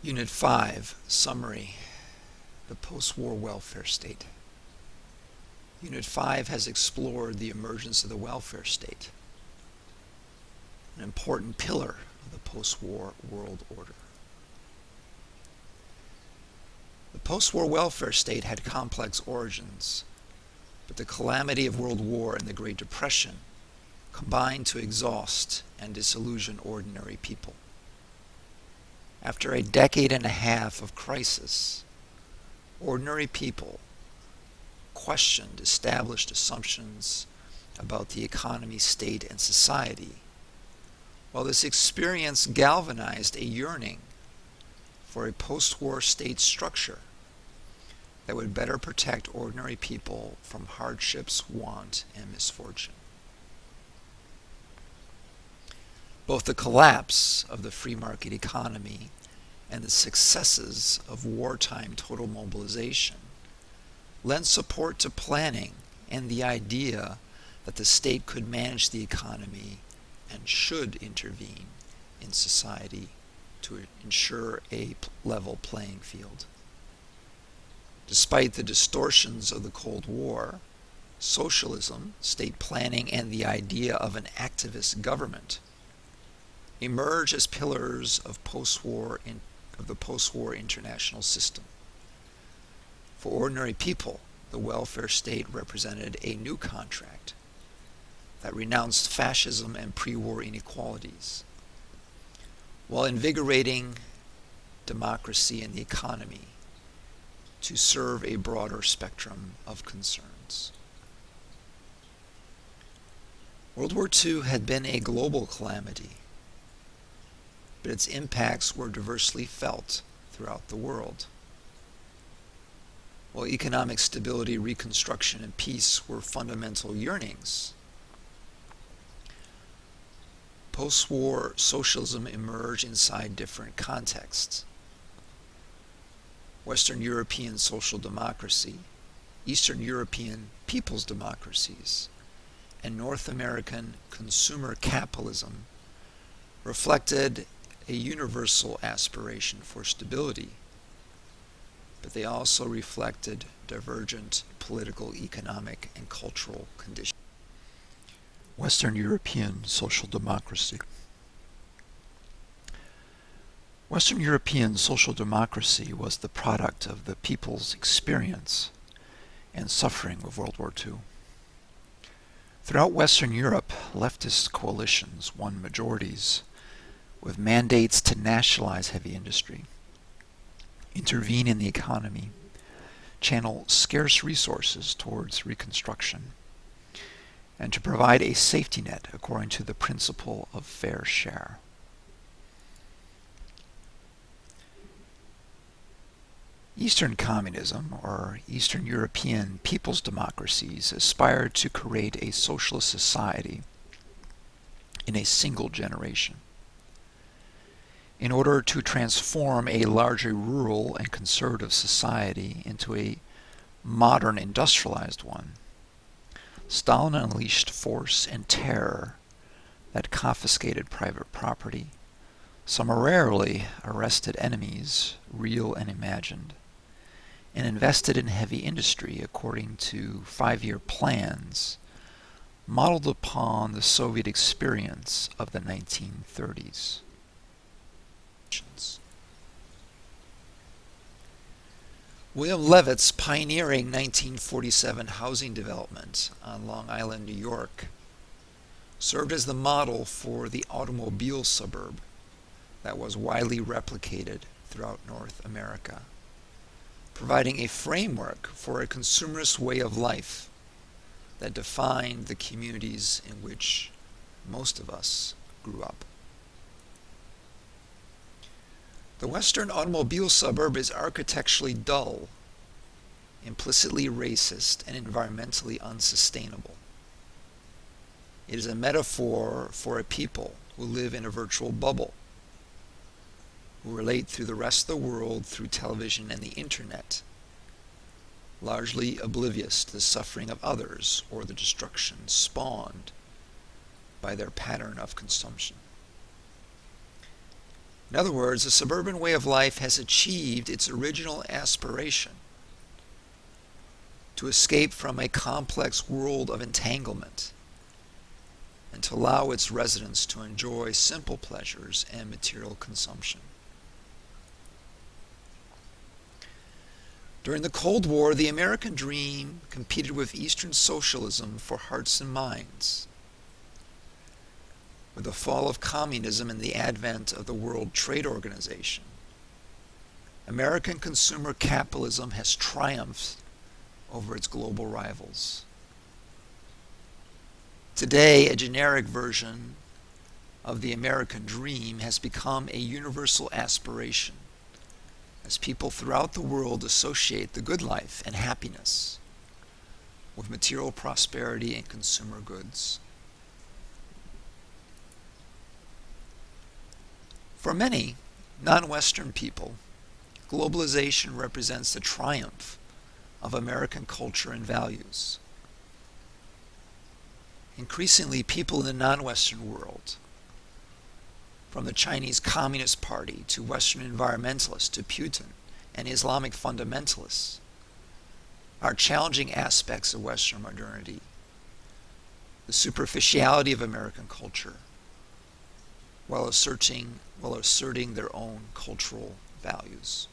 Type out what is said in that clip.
Unit 5, Summary, the Post-War Welfare State. Unit 5 has explored the emergence of the welfare state, an important pillar of the post-war world order. The post-war welfare state had complex origins, but the calamity of World War and the Great Depression combined to exhaust and disillusion ordinary people. After a decade and a half of crisis, ordinary people questioned established assumptions about the economy, state, and society, while this experience galvanized a yearning for a post-war state structure that would better protect ordinary people from hardships, want, and misfortune. Both the collapse of the free market economy and the successes of wartime total mobilization lent support to planning and the idea that the state could manage the economy and should intervene in society to ensure a level playing field. Despite the distortions of the Cold War, socialism, state planning, and the idea of an activist government emerge as pillars of the post-war international system. For ordinary people, the welfare state represented a new contract that renounced fascism and pre-war inequalities, while invigorating democracy and the economy to serve a broader spectrum of concerns. World War II had been a global calamity, but its impacts were diversely felt throughout the world. While economic stability, reconstruction, and peace were fundamental yearnings, post-war socialism emerged inside different contexts. Western European social democracy, Eastern European people's democracies, and North American consumer capitalism reflected a universal aspiration for stability, but they also reflected divergent political, economic, and cultural conditions. Western European social democracy. Western European social democracy was the product of the people's experience and suffering of World War II. Throughout Western Europe, leftist coalitions won majorities with mandates to nationalize heavy industry, intervene in the economy, channel scarce resources towards reconstruction, and to provide a safety net according to the principle of fair share. Eastern communism, or Eastern European people's democracies, aspired to create a socialist society in a single generation. In order to transform a largely rural and conservative society into a modern industrialized one, Stalin unleashed force and terror that confiscated private property, summarily arrested enemies, real and imagined, and invested in heavy industry according to 5-year plans modeled upon the Soviet experience of the 1930s. William Levitt's pioneering 1947 housing development on Long Island, New York, served as the model for the automobile suburb that was widely replicated throughout North America, providing a framework for a consumerist way of life that defined the communities in which most of us grew up. The Western automobile suburb is architecturally dull, implicitly racist, and environmentally unsustainable. It is a metaphor for a people who live in a virtual bubble, who relate through the rest of the world through television and the internet, largely oblivious to the suffering of others or the destruction spawned by their pattern of consumption. In other words, the suburban way of life has achieved its original aspiration to escape from a complex world of entanglement and to allow its residents to enjoy simple pleasures and material consumption. During the Cold War, the American dream competed with Eastern socialism for hearts and minds. With the fall of communism and the advent of the World Trade Organization, American consumer capitalism has triumphed over its global rivals. Today, a generic version of the American dream has become a universal aspiration as people throughout the world associate the good life and happiness with material prosperity and consumer goods. For many non-Western people, globalization represents the triumph of American culture and values. Increasingly, people in the non-Western world, from the Chinese Communist Party to Western environmentalists to Putin and Islamic fundamentalists, are challenging aspects of Western modernity, the superficiality of American culture, while asserting their own cultural values.